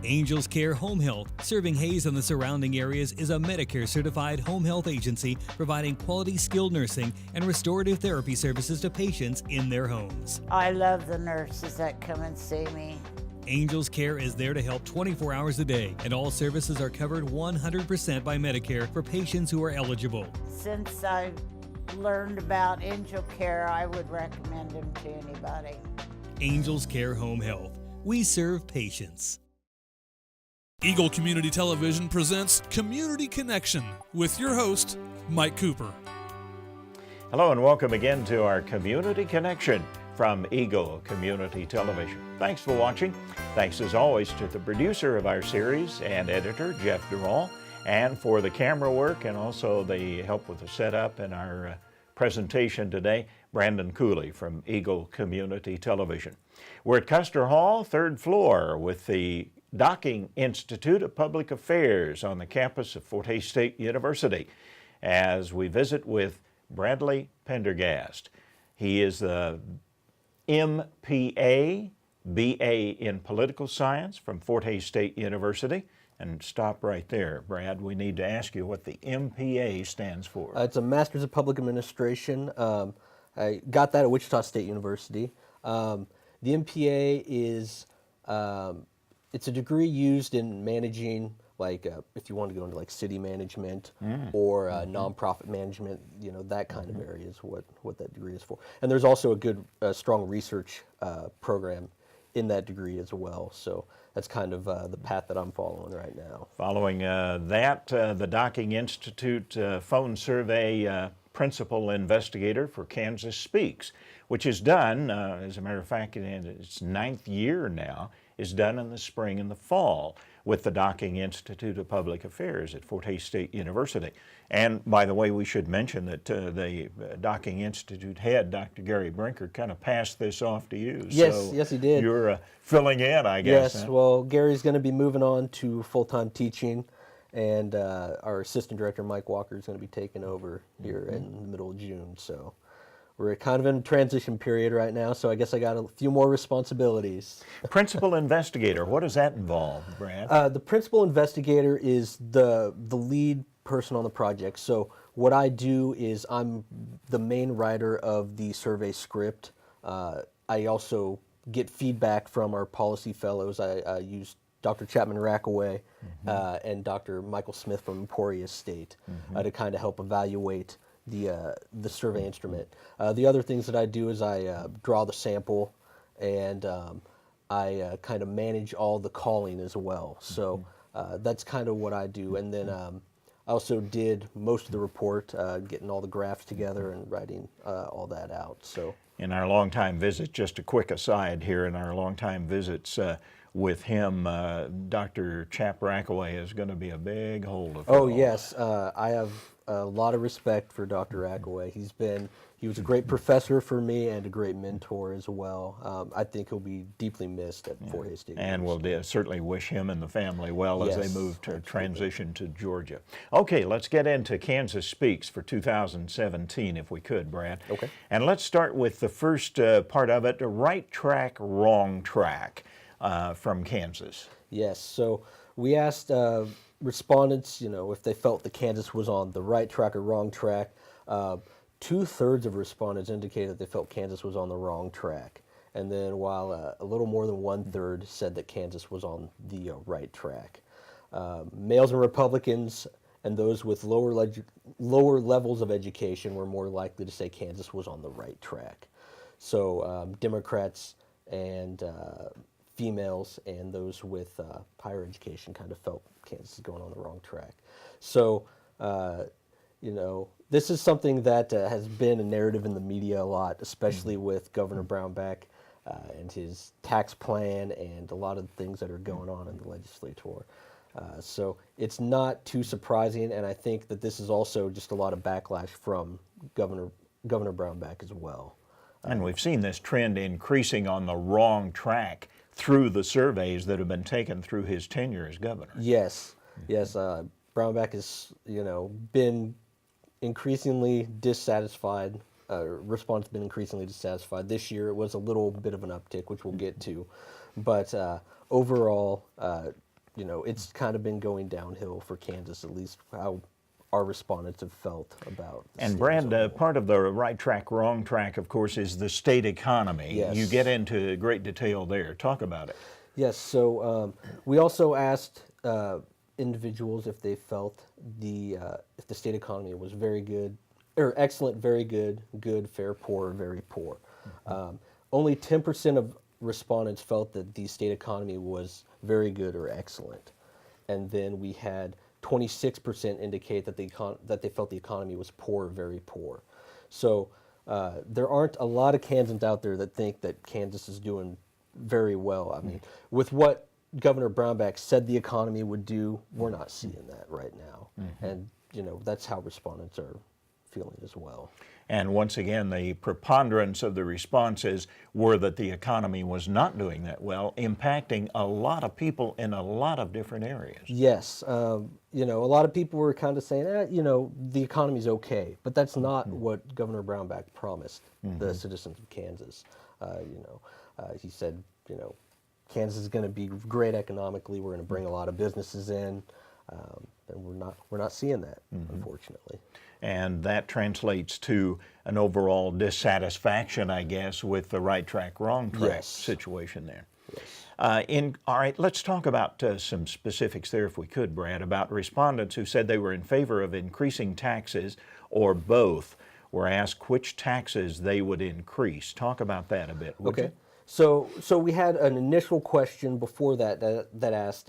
Angels Care Home Health, serving Hayes and the surrounding areas, is a Medicare-certified home health agency providing quality skilled nursing and restorative therapy services to patients in their homes. I love the nurses that come and see me. Angels Care is there to help 24 hours a day, and all services are covered 100% by Medicare for patients who are eligible. Since I learned about Angel Care, I would recommend them to anybody. Angels Care Home Health. We serve patients. Eagle Community Television presents Community Connection with your host, Mike Cooper. Hello and welcome again to our Community Connection from Eagle Community Television. Thanks for watching. Thanks as always to the producer of our series and editor, Jeff Durall, and for the camera work and also the help with the setup and our presentation today, Brandon Cooley from Eagle Community Television. We're at Custer Hall, third floor, with the Docking Institute of Public Affairs on the campus of Fort Hays State University as we visit with Bradley Pendergast. He is the MPA, BA in Political Science from Fort Hays State University. And stop right there, Brad. We need to ask you what the MPA stands for. It's a Master's of Public Administration. I got that at Wichita State University. The MPA is it's a degree used in managing, like if you want to go into like city management or nonprofit management, you know, that kind of area is what that degree is for. And there's also a good, strong research program in that degree as well. So that's kind of the path that I'm following right now. Following that, the Docking Institute phone survey principal investigator for Kansas Speaks, which is done, as a matter of fact, in its 9th year now, is done in the spring and the fall with the Docking Institute of Public Affairs at Fort Hays State University. And by the way, we should mention that the Docking Institute head, Dr. Gary Brinker, kind of passed this off to you. Yes, so yes, he did. You're filling in, I guess. Yes, huh? well, Gary's going to be moving on to full-time teaching, and our assistant director, Mike Walker, is going to be taking over here in the middle of June. So we're kind of in a transition period right now, so I guess I got a few more responsibilities. Principal investigator, what does that involve, Brad? The principal investigator is the lead person on the project. So what I do is I'm the main writer of the survey script. I also get feedback from our policy fellows. I use Dr. Chapman Rackaway and Dr. Michael Smith from Emporia State to kind of help evaluate the survey instrument. The other things that I do is I draw the sample, and I kind of manage all the calling as well. So that's kind of what I do. And then I also did most of the report, getting all the graphs together and writing all that out. So in our longtime visit, just a quick aside here, in our longtime visits with him, Dr. Chap Rackaway is going to be a big hold of Oh, yes. I have a lot of respect for Dr. Rackaway. He was a great professor for me and a great mentor as well. I think he'll be deeply missed at Fort Hays State And University. we'll certainly wish him and the family well as Yes, they move to absolutely. transition to Georgia. Okay, let's get into Kansas Speaks for 2017, if we could, Brad. Okay. And let's start with the first part of it, right track, wrong track from Kansas. Yes, so we asked respondents, you know, if they felt that Kansas was on the right track or wrong track. 2/3 of respondents indicated that they felt Kansas was on the wrong track. And then while a little more than 1/3 said that Kansas was on the right track. Males and Republicans and those with lower levels of education were more likely to say Kansas was on the right track. So Democrats and females and those with higher education kind of felt Kansas is going on the wrong track. So, you know, this is something that has been a narrative in the media a lot, especially with Governor Brownback and his tax plan and a lot of the things that are going on in the legislature. So it's not too surprising, and I think that this is also just a lot of backlash from Governor Brownback as well. And we've seen this trend increasing on the wrong track through the surveys that have been taken through his tenure as governor. Yes, yes. Brownback has, you know, been increasingly dissatisfied. Response has been increasingly dissatisfied. This year it was a little bit of an uptick, which we'll get to, but overall, it's kind of been going downhill for Kansas, at least how our respondents have felt about the And state Brad, as a whole. part of the right track, wrong track, of course, is the state economy. Yes. You get into great detail there. Talk about it. Yes, so we also asked individuals if they felt if the state economy was very good, or excellent, very good, good, fair, poor, or very poor. Only 10% of respondents felt that the state economy was very good or excellent. And then we had 26% indicate that that they felt the economy was poor or very poor. So there aren't a lot of Kansans out there that think that Kansas is doing very well. I mean, with what Governor Brownback said the economy would do, we're not seeing that right now. And, that's how respondents are feeling as well. And once again, the preponderance of the responses were that the economy was not doing that well, impacting a lot of people in a lot of different areas. Yes, a lot of people were kind of saying, the economy's okay, but that's not what Governor Brownback promised the citizens of Kansas. He said, Kansas is going to be great economically. We're going to bring a lot of businesses in, and we're not seeing that, unfortunately. And that translates to an overall dissatisfaction, I guess, with the right track, wrong track Yes. situation there. Yes. All right, let's talk about some specifics there, if we could, Brad, about respondents who said they were in favor of increasing taxes or both. Were asked which taxes they would increase. Talk about that a bit, would Okay. you? So we had an initial question before that asked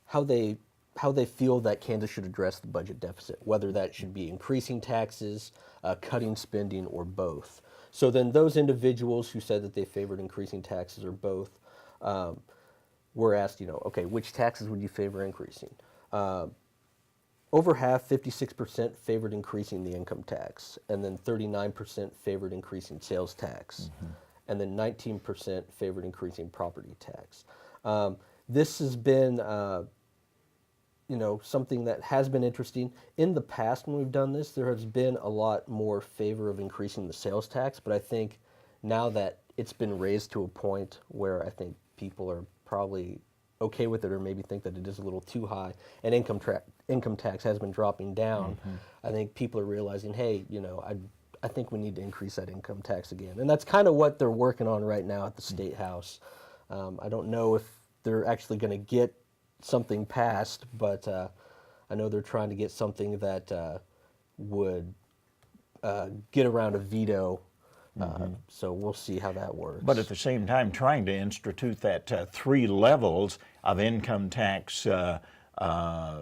how they feel that Kansas should address the budget deficit, whether that should be increasing taxes, cutting spending, or both. So then those individuals who said that they favored increasing taxes or both were asked, okay, which taxes would you favor increasing? Over half, 56%, favored increasing the income tax, and then 39% favored increasing sales tax, and then 19% favored increasing property tax. This has been something that has been interesting. In the past when we've done this, there has been a lot more favor of increasing the sales tax, but I think now that it's been raised to a point where I think people are probably okay with it, or maybe think that it is a little too high, and income tax has been dropping down, I think people are realizing, hey, I think we need to increase that income tax again. And that's kind of what they're working on right now at the State House. I don't know if they're actually going to get something passed, but I know they're trying to get something that would get around a veto. So we'll see how that works. But at the same time, trying to institute that 3 levels of income tax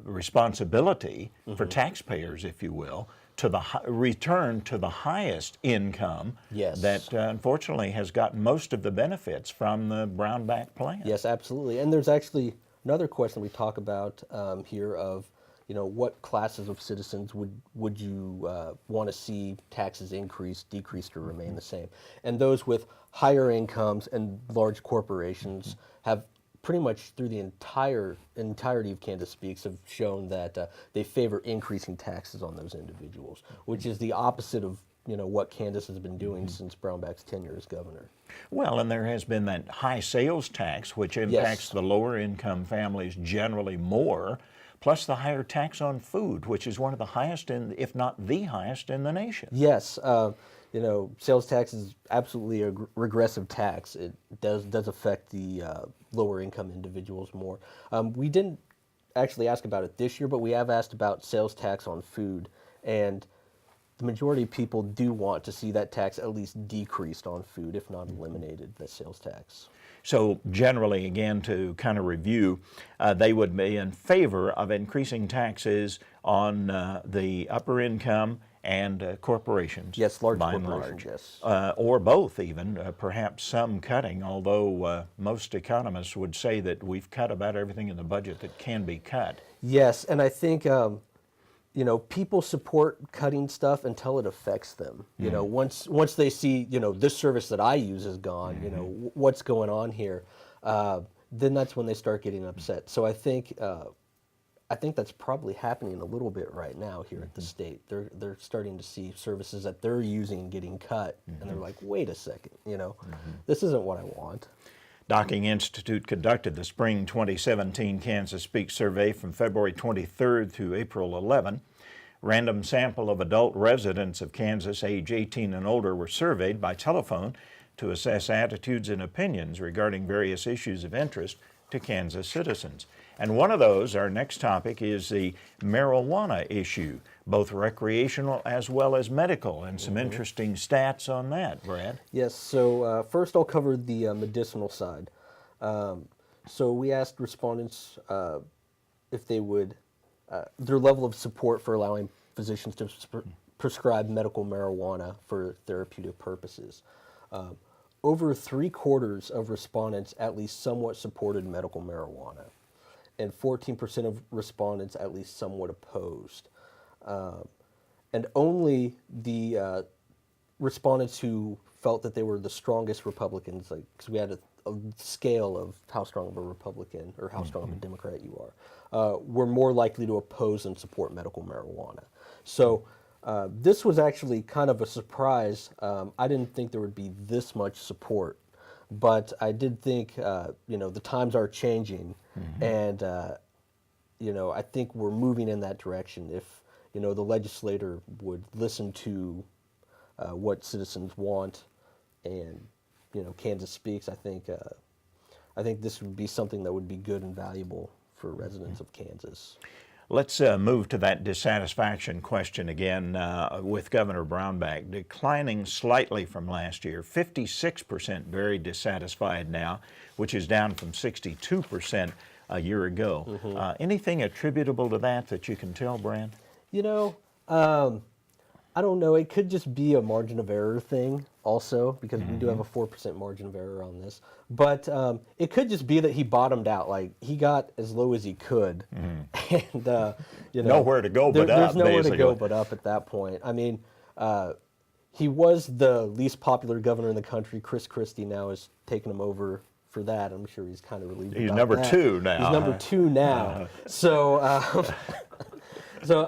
responsibility for taxpayers, if you will, to the return to the highest income Yes. that unfortunately has gotten most of the benefits from the Brownback plan. Yes, absolutely. And there's actually another question we talk about here of, what classes of citizens would you want to see taxes increased, decreased, or remain the same? And those with higher incomes and large corporations have pretty much through the entirety of Kansas Speaks have shown that they favor increasing taxes on those individuals, which is the opposite of what Kansas has been doing since Brownback's tenure as governor. Well, and there has been that high sales tax, which impacts Yes. the lower income families generally more, plus the higher tax on food, which is one of the highest, if not the highest, in the nation. Yes, sales tax is absolutely a regressive tax. It does affect the lower income individuals more. We didn't actually ask about it this year, but we have asked about sales tax on food, and the majority of people do want to see that tax at least decreased on food, if not eliminated, the sales tax. So generally, again, to kind of review, they would be in favor of increasing taxes on the upper income and corporations. Yes, large by and corporations, large. yes. Or both even, perhaps some cutting, although most economists would say that we've cut about everything in the budget that can be cut. Yes, and I think people support cutting stuff until it affects them. Once they see, this service that I use is gone, what's going on here, then that's when they start getting upset. So I think that's probably happening a little bit right now here at the state. They're starting to see services that they're using getting cut, and they're like, wait a second, this isn't what I want. Docking Institute conducted the Spring 2017 Kansas Speak survey from February 23rd through April 11. Random sample of adult residents of Kansas age 18 and older were surveyed by telephone to assess attitudes and opinions regarding various issues of interest to Kansas citizens. And one of those, our next topic, is the marijuana issue, both recreational as well as medical, and some interesting stats on that, Brad. Yes, so first I'll cover the medicinal side. So we asked respondents if they would, their level of support for allowing physicians to prescribe medical marijuana for therapeutic purposes. Over 3/4 of respondents at least somewhat supported medical marijuana, and 14% of respondents at least somewhat opposed. And only the respondents who felt that they were the strongest Republicans, like, because we had a scale of how strong of a Republican or how strong of a Democrat you are, were more likely to oppose and support medical marijuana. So this was actually kind of a surprise. I didn't think there would be this much support, but I did think, the times are changing, and, I think we're moving in that direction. If, the legislator would listen to what citizens want, and, Kansas Speaks, I think this would be something that would be good and valuable for residents of Kansas. Let's move to that dissatisfaction question again with Governor Brownback, declining slightly from last year, 56% very dissatisfied now, which is down from 62% a year ago. Anything attributable to that you can tell, Brad? I don't know. It could just be a margin of error thing also, because we do have a 4% margin of error on this. But it could just be that he bottomed out. Like, he got as low as he could. And, nowhere to go but up, there's nowhere basically. to go but up at that point. I mean, he was the least popular governor in the country. Chris Christie now has taken him over for that. I'm sure he's kind of relieved He's about number that. 2 now. He's number 2 now. So,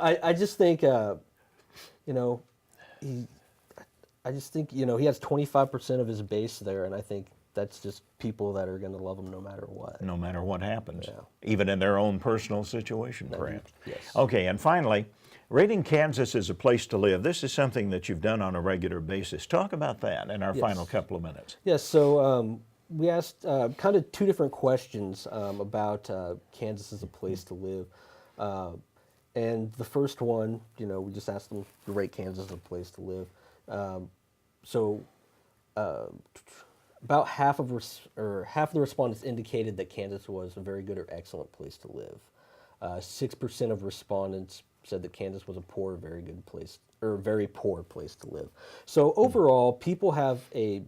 I just think, I just think, he has 25% of his base there, and I think that's just people that are going to love him no matter what. No matter what happens, Yeah. even in their own personal situation, perhaps. Yes. Okay, and finally, rating Kansas as a place to live. This is something that you've done on a regular basis. Talk about that in our final couple of minutes. Yes, so we asked kind of 2 different questions about Kansas as a place to live. And the first one, we just asked them to rate Kansas as a place to live. About half of the respondents indicated that Kansas was a very good or excellent place to live. 6% of respondents said that Kansas was a poor or very good place, or very poor place to live. So overall, people have a,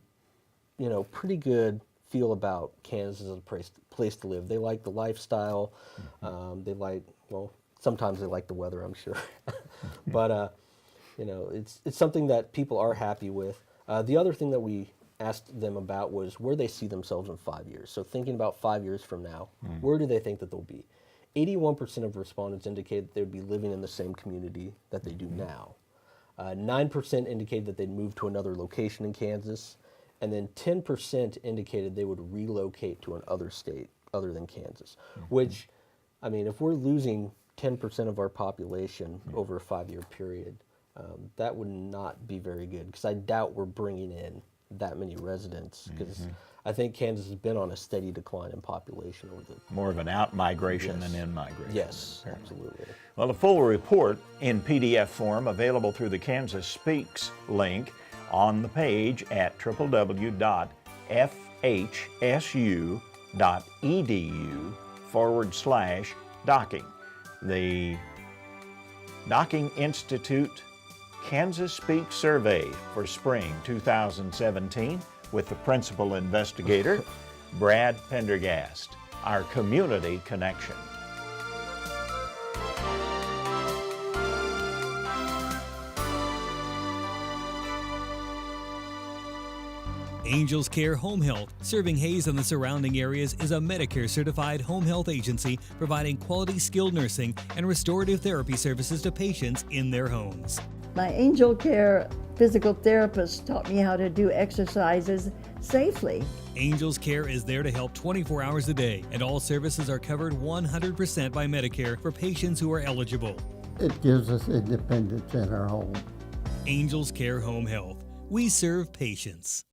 pretty good feel about Kansas as a place to live. They like the lifestyle. They like, sometimes they like the weather, I'm sure. But, it's something that people are happy with. The other thing that we asked them about was where they see themselves in 5 years. So thinking about 5 years from now, where do they think that they'll be? 81% of respondents indicated they would be living in the same community that they do now. 9% indicated that they'd move to another location in Kansas. And then 10% indicated they would relocate to another state other than Kansas, which, I mean, if we're losing 10% of our population over a 5-year period, that would not be very good, because I doubt we're bringing in that many residents, because I think Kansas has been on a steady decline in population over the... More of an out-migration than in-migration. Yes, absolutely. Well, a full report in PDF form available through the Kansas Speaks link on the page at www.fhsu.edu/docking. The Docking Institute Kansas Speaks survey for spring 2017 with the principal investigator, Brad Pendergast, our community connection. Angels Care Home Health, serving Hayes and the surrounding areas, is a Medicare-certified home health agency providing quality skilled nursing and restorative therapy services to patients in their homes. My Angel Care physical therapist taught me how to do exercises safely. Angels Care is there to help 24 hours a day, and all services are covered 100% by Medicare for patients who are eligible. It gives us independence in our home. Angels Care Home Health. We serve patients.